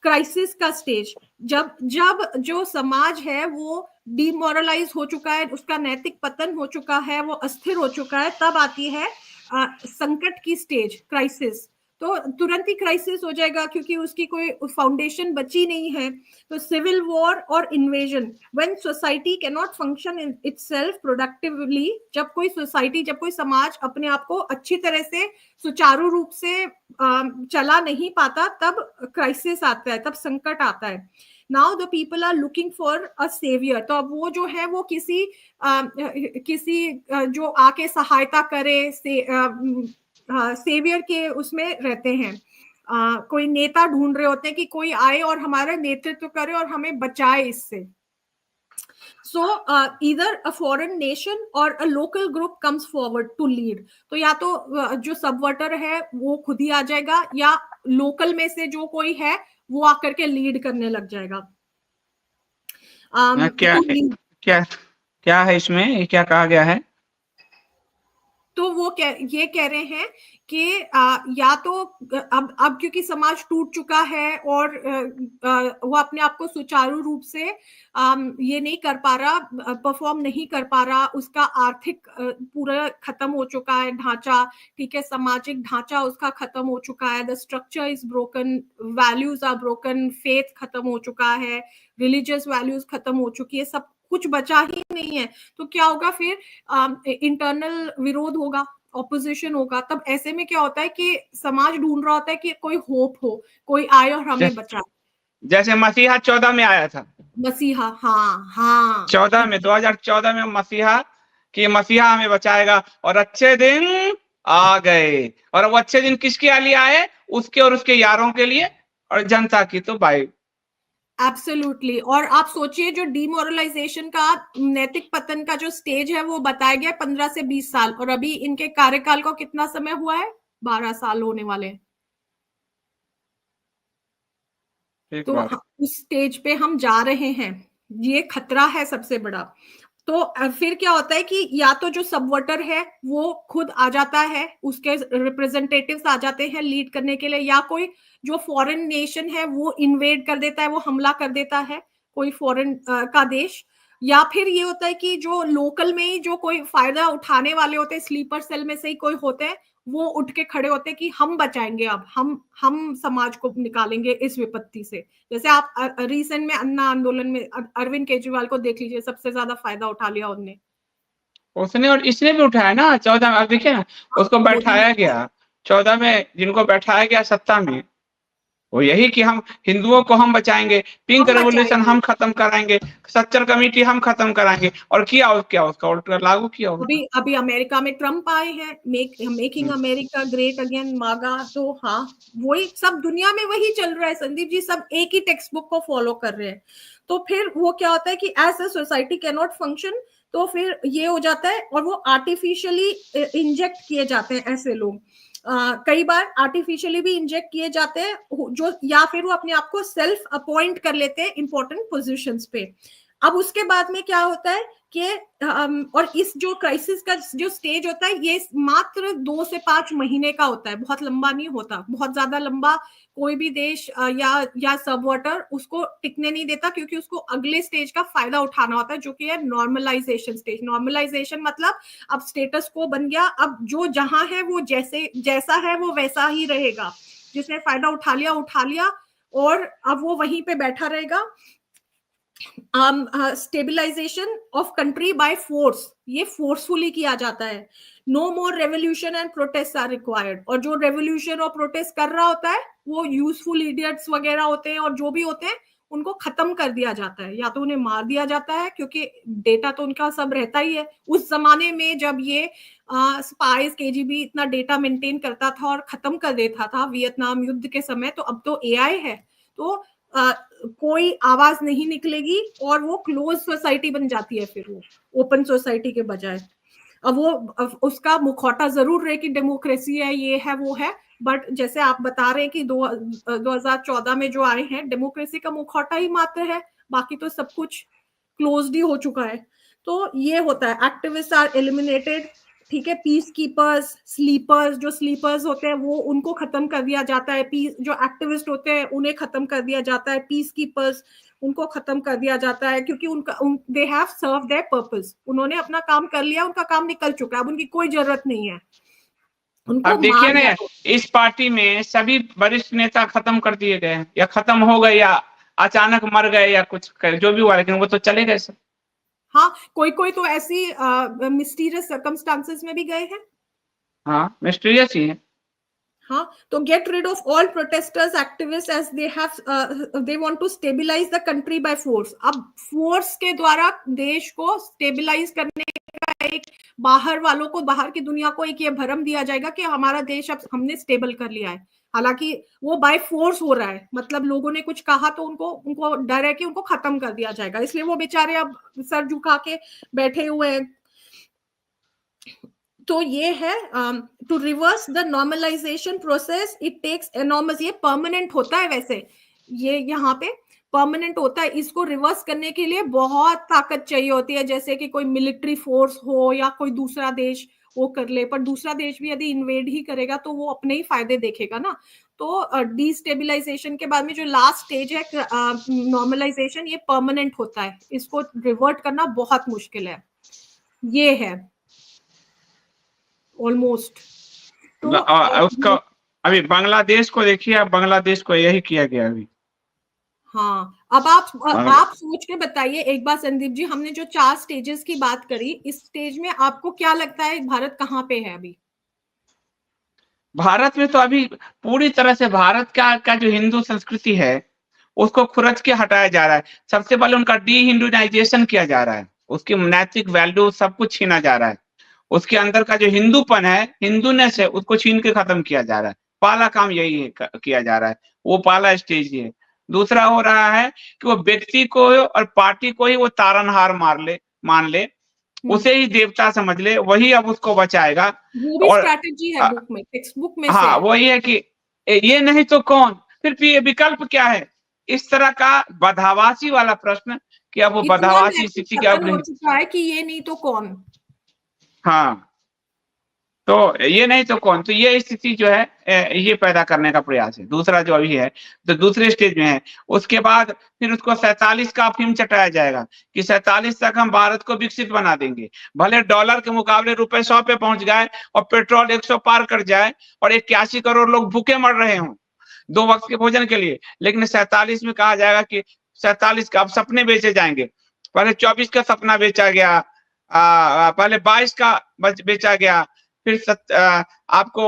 Crisis का stage, जब जब जो समाज है वो डिमोरलाइज हो चुका है, उसका नैतिक पतन हो चुका है, वो अस्थिर हो चुका है, तब आती है संकट की स्टेज, क्राइसिस। तो तुरंत ही क्राइसिस हो जाएगा क्योंकि उसकी कोई फाउंडेशन बची नहीं है। तो सिविल वॉर और invasion, when society can not function in itself productively, जब कोई सोसाइटी, जब कोई समाज अपने आप को अच्छी तरह से सुचारू रूप से चला नहीं पाता, तब क्राइसिस आता है, तब संकट आता है। Now the people are looking for a saviour, तो अब वो जो है वो किसी जो आके सहायता करे, सेवियर के उसमें रहते हैं। कोई नेता ढूंढ रहे होते हैं कि कोई आए और हमारा नेतृत्व करे और हमें बचाए इससे। So either a foreign nation or a local group comes forward to lead. तो या तो जो सबवर्टर है वो खुद ही आ जाएगा, या लोकल में से जो कोई है वो आकर के लीड करने लग जाएगा। क्या क्या क्या है इसमें, ये क्या कहा गया है? तो वो ये कह रहे हैं कि या तो अब क्योंकि समाज टूट चुका है और वो अपने आप को सुचारू रूप से ये नहीं कर पा रहा, परफॉर्म नहीं कर पा रहा, उसका आर्थिक पूरा खत्म हो चुका है ढांचा, ठीक है, सामाजिक ढांचा उसका खत्म हो चुका है, the structure is broken, values are broken, faith खत्म हो चुका है, रिलीजियस वैल्यूज खत्म हो चुकी है, सब कुछ बचा ही नहीं है। तो क्या होगा फिर? इंटरनल विरोध होगा, ऑपोजिशन होगा। तब ऐसे में क्या होता है कि समाज ढूंढ रहा होता है कि कोई होप हो, कोई आए और हमें बचाए। जैसे मसीहा 14 में आया था, मसीहा, हाँ हाँ, 14 में, 2014 में मसीहा, कि मसीहा हमें बचाएगा, और अच्छे दिन आ गए। और वो अच्छे दिन किसके लिए आए? उसके और उसके यारों के लिए, और जनता की तो भाई एब्सोल्युटली। और आप सोचिए जो डिमोरलाइजेशन का, नैतिक पतन का जो स्टेज है वो बताया गया 15 से 20 साल, और अभी इनके कार्यकाल को कितना समय हुआ है? 12 साल होने वाले। तो उस स्टेज पे हम जा रहे हैं, ये खतरा है सबसे बड़ा। तो फिर क्या होता है कि या तो जो सबवर्टर है वो खुद आ जाता है, उसके रिप्रेजेंटेटिव्स आ जाते हैं लीड करने के लिए, या कोई जो फॉरेन नेशन है वो इन्वेड कर देता है, वो हमला कर देता है, कोई फॉरेन का देश। या फिर ये होता है कि जो लोकल में ही जो कोई फायदा उठाने वाले होते हैं, स्लीपर सेल में से ही कोई होते हैं, वो उठ के खड़े होते हैं कि हम बचाएंगे, अब हम समाज को निकालेंगे इस विपत्ति से। जैसे आप रिसेंट में अन्ना आंदोलन में अरविंद केजरीवाल को देख लीजिए, सबसे ज्यादा फायदा उठा लिया उनने, उसने, और इसने भी उठाया ना 14 में। अब देखिए ना, उसको बैठाया गया 14 में, जिनको बैठाया गया सत्ता में, वो यही कि हम हिंदुओं को हम बचाएंगे, पिंक रेवोल्यूशन हम खत्म कराएंगे, सच्चर कमेटी हम खत्म कराएंगे, और किया उसका उल्टा लागू किया। अभी अमेरिका में ट्रम्प आए हैं, मेकिंग अमेरिका ग्रेट अगेन, मागा। तो हाँ, वही सब दुनिया में वही चल रहा है संदीप जी, सब एक ही टेक्स्ट बुक को फॉलो कर रहे हैं। तो फिर वो क्या होता है कि as a society can not function, तो फिर ये हो जाता है, और वो आर्टिफिशियली इंजेक्ट किए जाते हैं ऐसे लोग। कई बार आर्टिफिशियली भी इंजेक्ट किए जाते हैं, जो या फिर वो अपने आप को सेल्फ अपॉइंट कर लेते हैं इंपॉर्टेंट पोजीशंस पे। अब उसके बाद में क्या होता है कि और इस जो क्राइसिस का जो स्टेज होता है, ये मात्र 2 से 5 महीने का होता है, बहुत लंबा नहीं होता। बहुत ज्यादा लंबा कोई भी देश या सबवर्टर उसको टिकने नहीं देता, क्योंकि उसको अगले स्टेज का फायदा उठाना होता है, जो कि है नॉर्मलाइजेशन स्टेज। नॉर्मलाइजेशन मतलब अब स्टेटस को बन गया, अब जो जहां है वो जैसा है वो वैसा ही रहेगा, जिसने फायदा उठा लिया, और अब वो वहीं पे बैठा रहेगा। Stabilisation of country by force, ये फोर्सफुली किया जाता है। No more revolution and protest are required. और जो रेवोल्यूशन और प्रोटेस्ट कर रहा होता है वो यूजफुल इडियट्स वगैरह होते हैं, और जो भी होते हैं उनको खत्म कर दिया जाता है, या तो उन्हें मार दिया जाता है, क्योंकि डेटा तो उनका सब रहता ही है। उस जमाने में जब ये स्पाइस, केजीबी इतना डेटा मेंटेन करता था और खत्म कर देता था वियतनाम युद्ध के समय, तो अब तो एआई है, तो कोई आवाज नहीं निकलेगी, और वो क्लोज सोसाइटी बन जाती है फिर वो ओपन सोसाइटी के बजाय। अब वो उसका मुखौटा जरूर रहे कि डेमोक्रेसी है, ये है वो है, बट जैसे आप बता रहे हैं कि 2014 में जो आए हैं, डेमोक्रेसी का मुखौटा ही मात्र है, बाकी तो सब कुछ क्लोज्ड ही हो चुका है। तो ये होता है, एक्टिविस्ट आर एलिमिनेटेड, ठीक है, पीस कीपर्स, स्लीपर्स, जो स्लीपर्स होते हैं वो उनको खत्म कर दिया जाता है, पीस जो एक्टिविस्ट होते हैं उन्हें खत्म कर दिया जाता है, पीस कीपर्स उनको खत्म कर दिया जाता है, क्योंकि उनका they have serve their purpose, उन्होंने अपना काम कर लिया, उनका काम निकल चुका है, अब उनकी कोई जरूरत नहीं है, उनको अब देखिए मार ना, डालो। इस पार्टी में सभी वरिष्ठ नेता खत्म कर दिए गए, या खत्म हो गए, या अचानक मर गए, या कुछ जो भी हुआ, लेकिन वो तो चले गए सब। हाँ, कोई कोई तो ऐसी मिस्टीरियस सर्कमस्टांसेस में भी गए हैं। हाँ, मिस्टीरियस ही है। हाँ, तो get rid of all protesters activist as they want to stabilise the country by force. अब फोर्स के द्वारा देश को स्टेबलाइज करने का एक बाहर वालों को, बाहर की दुनिया को एक ये भरम दिया जाएगा कि हमारा देश अब हमने स्टेबल कर लिया है, हालांकि वो बाय फोर्स हो रहा है, मतलब लोगों ने कुछ कहा तो उनको उनको डर है कि उनको खत्म कर दिया जाएगा, इसलिए वो बेचारे अब सर झुका के बैठे हुए हैं। तो ये है to reverse the normalisation process it takes enormous, ये परमानेंट होता है, वैसे ये यहाँ पे परमानेंट होता है, इसको रिवर्स करने के लिए बहुत ताकत चाहिए होती है, जैसे कि कोई मिलिट्री फोर्स हो या कोई दूसरा देश वो कर ले, पर दूसरा देश भी यदि इन्वेड ही करेगा तो वो अपने ही फायदे देखेगा ना। तो डिस्टेबिलाईजेशन के बाद में जो लास्ट स्टेज है नॉर्मलाइजेशन, ये परमानेंट होता है, इसको रिवर्ट करना बहुत मुश्किल है, ये है ऑलमोस्ट। तो उसका अभी बांग्लादेश को देखिए, अब बांग्लादेश को यही किया गया अभी। हाँ, अब आप सोच के बताइए एक बार संदीप जी, हमने जो 4 स्टेजेस की बात करी, इस स्टेज में आपको क्या लगता है भारत कहाँ पे है अभी? भारत में तो अभी पूरी तरह से भारत का जो हिंदू संस्कृति है उसको खुरच के हटाया जा रहा है। सबसे पहले उनका डी हिंदुनाइजेशन किया जा रहा है, उसकी नैतिक वैल्यू सब कुछ छीना जा रहा है, उसके अंदर का जो हिंदूपन है, हिंदूनेस है, उसको छीन के खत्म किया जा रहा है। पहला काम यही है, किया जा रहा है, वो पहला स्टेज ये है। दूसरा हो रहा है कि वो व्यक्ति को और पार्टी को ही वो तारनहार मान ले, उसे ही देवता समझ ले, वही अब उसको बचाएगा। वो भी और स्ट्रैटेजी है बुक में, टेक्स्ट बुक में से हाँ, है। वही है कि ये नहीं तो कौन, फिर ये विकल्प क्या है, इस तरह का बदहवासी वाला प्रश्न, कि अब वो इतना बदहवासी नैतिक स्थिति के अब पतन हो नहीं। चुका है कि ये नहीं तो कौन। हाँ, तो ये नहीं तो कौन, तो ये स्थिति जो है ये पैदा करने का प्रयास है। दूसरा जो अभी है, तो दूसरे स्टेज में है, उसके बाद फिर उसको 47 का अफीम चटाया जाएगा कि 47 तक हम भारत को विकसित बना देंगे, भले डॉलर के मुकाबले रुपए 100 पे पहुंच गए और पेट्रोल 100 पार कर जाए और 81 करोड़ लोग भूखे मर रहे हों 2 वक्त के भोजन के लिए, लेकिन 47 में कहा जाएगा कि 47 का अब सपने बेचे जाएंगे। पहले 24 का सपना बेचा गया, पहले 22 का बेचा गया, फिर आपको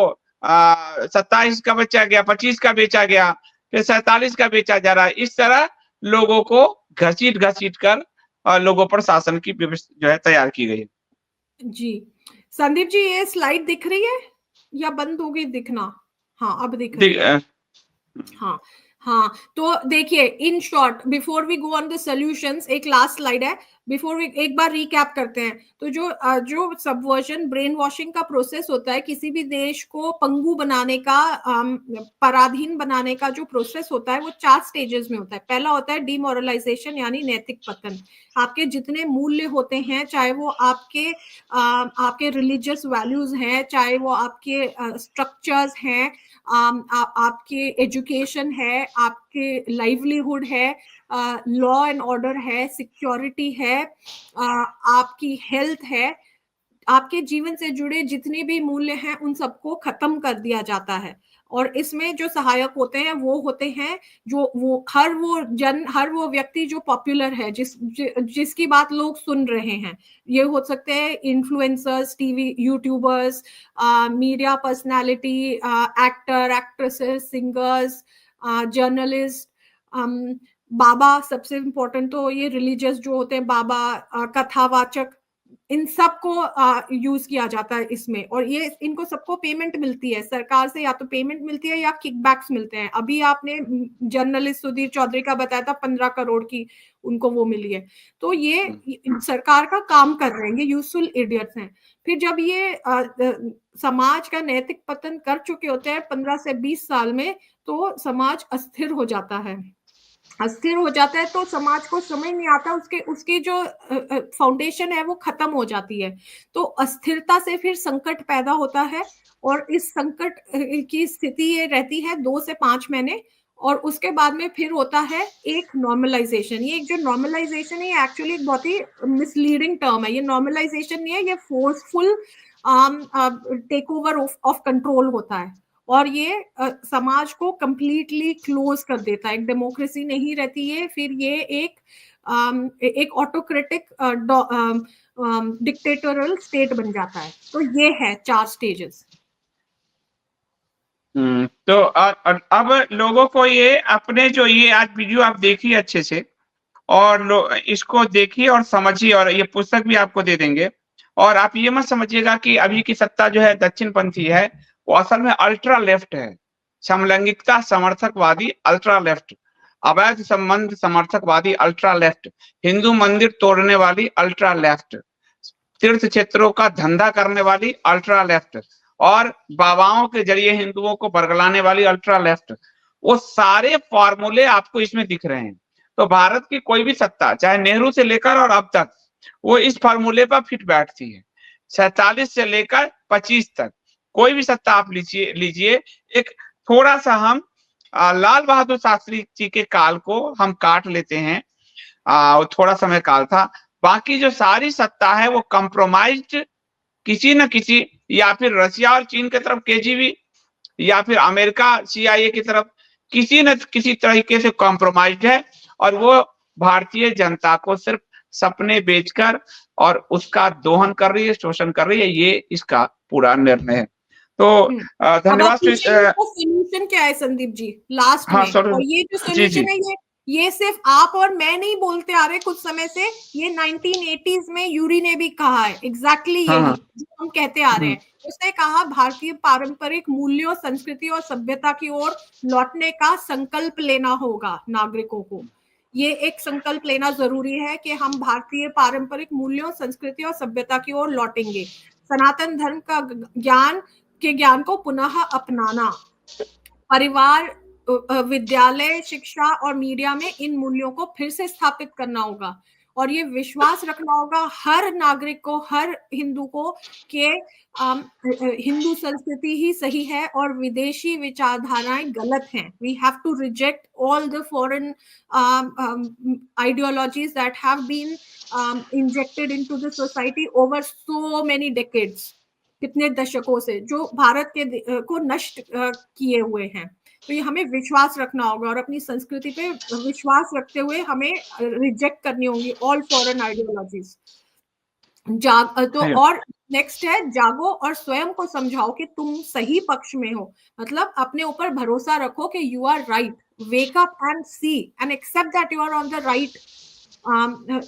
27 का बेचा गया, 25 का बेचा गया, फिर 47 का बेचा जा रहा है। इस तरह लोगों को घसीट घसीट कर लोगों पर शासन की व्यवस्था जो है तैयार की गई है। जी संदीप जी, ये स्लाइड दिख रही है या बंद हो गई दिखना? हाँ, अब दिख रही है। हाँ हाँ, तो देखिए in short, before we go on the solutions, एक लास्ट स्लाइड है, बिफोर वी एक बार रिकैप करते हैं। तो जो सबवर्जन, ब्रेन वॉशिंग का प्रोसेस होता है, किसी भी देश को पंगु बनाने का, पराधीन बनाने का जो प्रोसेस होता है, वो 4 स्टेजेस में होता है। पहला होता है डिमोरलाइजेशन, यानी नैतिक पतन। आपके जितने मूल्य होते हैं, चाहे वो आपके रिलीजियस वैल्यूज हैं, चाहे वो आपके स्ट्रक्चर्स हैं, आपके एजुकेशन है, आपके लाइवलीहुड है, लॉ एंड ऑर्डर है, सिक्योरिटी है, आपकी हेल्थ है, आपके जीवन से जुड़े जितने भी मूल्य हैं उन सबको खत्म कर दिया जाता है। और इसमें जो सहायक होते हैं वो होते हैं जो हर वो व्यक्ति जो पॉपुलर है, जिसकी बात लोग सुन रहे हैं। ये हो सकते हैं influencers, TV YouTubers, media personality, actor actresses, singers, journalist, बाबा, सबसे इम्पोर्टेंट तो ये रिलीजियस जो होते हैं, बाबा, कथावाचक, इन सब को यूज किया जाता है इसमें। और ये इनको सबको पेमेंट मिलती है सरकार से, या तो पेमेंट मिलती है या किकबैक्स मिलते हैं। अभी आपने जर्नलिस्ट सुधीर चौधरी का बताया था 15 करोड़ की उनको वो मिली है। तो ये सरकार का काम कर रहे हैं, ये यूजफुल इडियट्स हैं। फिर जब ये समाज का नैतिक पतन कर चुके होते हैं 15 से 20 साल में, तो समाज अस्थिर हो जाता है। अस्थिर हो जाता है तो समाज को समझ नहीं आता, उसके उसकी जो फाउंडेशन है वो खत्म हो जाती है। तो अस्थिरता से फिर संकट पैदा होता है, और इस संकट की स्थिति ये रहती है 2 से 5 महीने, और उसके बाद में फिर होता है एक नॉर्मलाइजेशन। ये एक जो नॉर्मलाइजेशन है, ये एक्चुअली एक बहुत ही मिसलीडिंग टर्म है। ये नॉर्मलाइजेशन नहीं है, ये forceful take over of control होता है, और ये समाज को कंप्लीटली क्लोज कर देता है। एक डेमोक्रेसी नहीं रहती है, फिर ये एक ऑटोक्रेटिक डिक्टेटोरियल स्टेट बन जाता है। तो ये है 4 स्टेजेस। तो अब लोगों को ये अपने जो ये आज वीडियो आप देखिए अच्छे से, और इसको देखिए और समझिए, और ये पुस्तक भी आपको दे देंगे। और आप ये मत समझिएगा कि अभी की सत्ता जो है दक्षिणपंथी है, वो असल में अल्ट्रा लेफ्ट है। समलैंगिकता समर्थकवादी अल्ट्रा लेफ्ट, अवैध संबंध समर्थकवादी अल्ट्रा लेफ्ट, हिंदू मंदिर तोड़ने वाली अल्ट्रा लेफ्ट, तीर्थ क्षेत्रों का धंधा करने वाली अल्ट्रा लेफ्ट, और बाबाओं के जरिए हिंदुओं को बरगलाने वाली अल्ट्रा लेफ्ट। वो सारे फॉर्मूले आपको इसमें दिख रहे हैं। तो भारत की कोई भी सत्ता, चाहे नेहरू से लेकर और अब तक, वो इस फॉर्मूले पर फिट बैठती है। 47 से लेकर 25 तक कोई भी सत्ता आप लीजिए। एक थोड़ा सा हम लाल बहादुर शास्त्री जी के काल को हम काट लेते हैं, थोड़ा समय काल था। बाकी जो सारी सत्ता है वो कंप्रोमाइज्ड किसी न किसी, या फिर रशिया और चीन की तरफ केजीबी, या फिर अमेरिका CIA की तरफ किसी न किसी तरीके से कॉम्प्रोमाइज है। और वो भारतीय जनता को सिर्फ सपने बेचकर और उसका दोहन कर रही है, शोषण कर रही है। ये इसका पूरा निर्णय है। तो धन्यवाद। सोल्यूशन क्या है संदीप जी लास्ट में? और ये जो सोल्यूशन है, ये सिर्फ आप और मैं नहीं बोलते आ रहे कुछ समय से, ये 1980s में यूरी ने भी कहा है एग्जैक्टली यही जो हम कहते आ रहे हैं। उसने कहा भारतीय पारंपरिक मूल्यों, संस्कृति और सभ्यता की ओर लौटने का संकल्प लेना होगा नागरिकों को। ये एक संकल्प लेना जरूरी है कि हम भारतीय पारंपरिक मूल्यों, संस्कृति और सभ्यता की ओर लौटेंगे। सनातन धर्म का ज्ञान को पुनः अपनाना, परिवार, विद्यालय, शिक्षा और मीडिया में इन मूल्यों को फिर से स्थापित करना होगा। और ये विश्वास रखना होगा हर नागरिक को, हर हिंदू को, कि हिंदू संस्कृति ही सही है और विदेशी विचारधाराएं गलत हैं। We have to reject all the foreign ideologies that have been injected into the society over so many decades, कितने दशकों से, जो भारत के को नष्ट किए हुए हैं। तो ये हमें विश्वास रखना होगा, और अपनी संस्कृति पे विश्वास रखते हुए हमें रिजेक्ट करनी होगी ऑल फॉरेन आइडियोलॉजीज। तो और नेक्स्ट है, जागो और स्वयं को समझाओ कि तुम सही पक्ष में हो। मतलब अपने ऊपर भरोसा रखो कि you are right. Wake up and see and accept that you are on the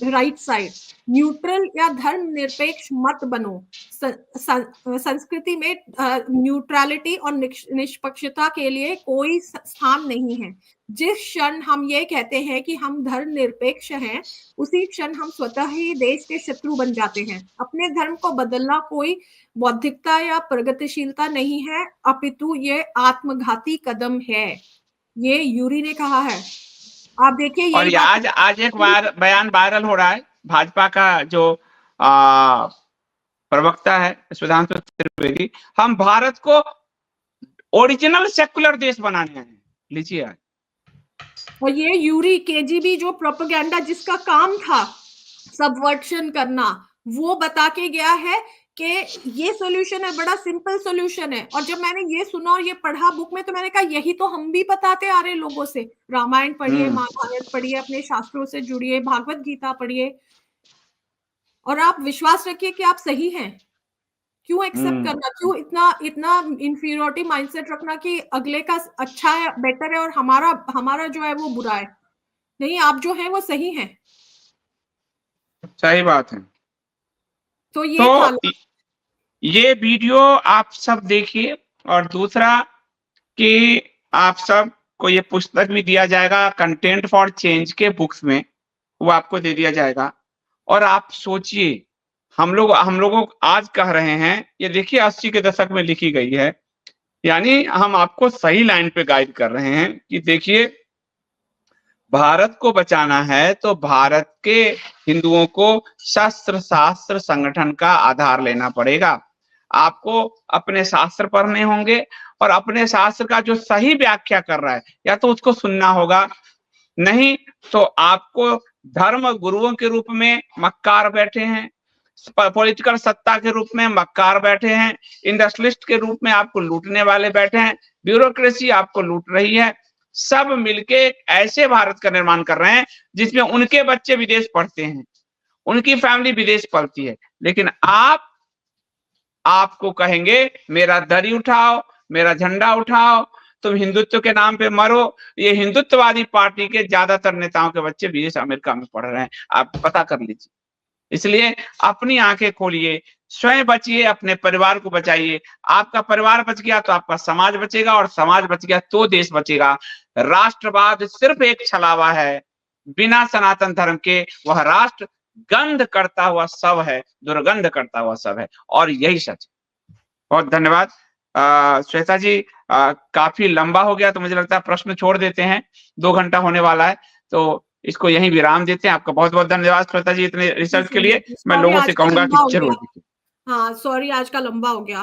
right side. Neutral या धर्म निरपेक्ष मत बनो। संस्कृति में न्यूट्रलिटी और निष्पक्षता के लिए कोई स्थान नहीं है। जिस क्षण हम ये कहते हैं कि हम धर्म निरपेक्ष हैं, उसी क्षण हम स्वतः ही देश के शत्रु बन जाते हैं। अपने धर्म को बदलना कोई बौद्धिकता या प्रगतिशीलता नहीं है, अपितु ये आत्मघाती कदम है। ये यूरी ने कहा है। आप देखिए, और आज एक बार बयान वायरल हो रहा है, भाजपा का जो प्रवक्ता है सुधांशु त्रिवेदी, हम भारत को ओरिजिनल सेक्युलर देश बनाने हैं। लीजिए। और ये यूरी केजीबी जो प्रोपेगेंडा जिसका काम था सबवर्शन करना, वो बता के गया है कि ये सॉल्यूशन है, बड़ा सिंपल सॉल्यूशन है। और जब मैंने ये सुना और ये पढ़ा बुक में, तो मैंने कहा यही तो हम भी बताते आ रहे लोगों से। रामायण पढ़िए, महाभारत पढ़िए, अपने शास्त्रों से जुड़िए, भागवत गीता पढ़िए, और आप विश्वास रखिए कि आप सही हैं। क्यों एक्सेप्ट करना, क्यों इतना इंफीरियरिटी माइंडसेट रखना कि अगले का अच्छा है, बेटर है, और हमारा जो है वो बुरा है। नहीं, आप जो है वो सही हैं। सही बात है। तो ये वीडियो आप सब देखिए, और दूसरा कि आप सब को ये पुस्तक भी दिया जाएगा कंटेंट फॉर चेंज के बुक्स में, वो आपको दे दिया जाएगा। और आप सोचिए, हम लोगों आज कह रहे हैं, ये देखिए 80 के दशक में लिखी गई है, यानी हम आपको सही लाइन पे गाइड कर रहे हैं कि देखिए भारत को बचाना है तो भारत के हिंदुओं को शस्त्र शास्त्र संगठन का आधार लेना पड़ेगा। आपको अपने शास्त्र पढ़ने होंगे और अपने शास्त्र का जो सही व्याख्या कर रहा है या तो उसको सुनना होगा, नहीं तो आपको धर्म गुरुओं के रूप में मक्कार बैठे हैं, पॉलिटिकल सत्ता के रूप में मक्कार बैठे हैं, इंडस्ट्रियलिस्ट के रूप में आपको लूटने वाले बैठे हैं, ब्यूरोक्रेसी आपको लूट रही है। सब मिलके ऐसे भारत का निर्माण कर रहे हैं जिसमें उनके बच्चे विदेश पढ़ते हैं, उनकी फैमिली विदेश पढ़ती है, लेकिन आपको कहेंगे मेरा दरी उठाओ, मेरा झंडा उठाओ, तुम हिंदुत्व के नाम पे मरो। ये हिंदुत्ववादी पार्टी के ज्यादातर नेताओं के बच्चे विदेश अमेरिका में पढ़ रहे हैं, आप पता कर लीजिए। इसलिए अपनी आंखें खोलिए, स्वयं बचिए, अपने परिवार को बचाइए। आपका परिवार बच गया तो आपका समाज बचेगा, और समाज बच गया तो देश बचेगा। राष्ट्रवाद सिर्फ एक छलावा है, बिना सनातन धर्म के वह राष्ट्र गंध करता हुआ सब है, दुर्गंध करता हुआ सब है, और यही सच है। बहुत धन्यवाद श्वेता जी। काफी लंबा हो गया तो मुझे लगता है प्रश्न छोड़ देते हैं, 2 घंटा होने वाला है, तो इसको यहीं विराम देते हैं। आपका बहुत बहुत धन्यवाद श्वेता जी इतने रिसर्च के लिए। मैं लोगों से कहूंगा कि जरूर देखिए। हाँ सॉरी, आज का लंबा हो गया।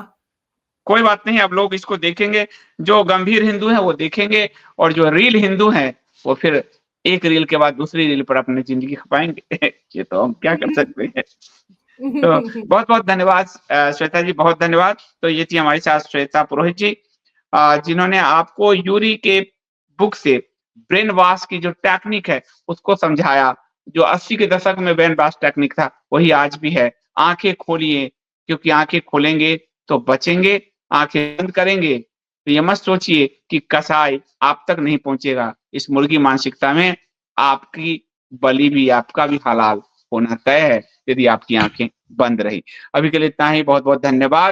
कोई बात नहीं, अब लोग इसको देखेंगे, जो गंभीर हिंदू हैं वो देखेंगे, और जो रील हिंदू हैं वो फिर एक रील के बाद दूसरी रील पर अपनी जिंदगी खपाएंगे। ये तो हम क्या कर सकते हैं। तो बहुत बहुत धन्यवाद श्वेता जी, बहुत धन्यवाद। तो ये थी हमारे साथ श्वेता पुरोहित जी, जिन्होंने आपको यूरी के बुक से ब्रेन वॉश की जो टेक्निक है उसको समझाया। जो 80 के दशक में ब्रेन वॉश टेक्निक था वही आज भी है। आंखें खोलिए, क्योंकि आंखें खोलेंगे तो बचेंगे, आंखें बंद करेंगे तो ये मत सोचिए कि कसाई आप तक नहीं पहुंचेगा। इस मुर्गी मानसिकता में आपकी बलि भी, आपका भी हलाल होना तय है यदि आपकी आंखें बंद रही। अभी के लिए इतना ही, बहुत बहुत धन्यवाद।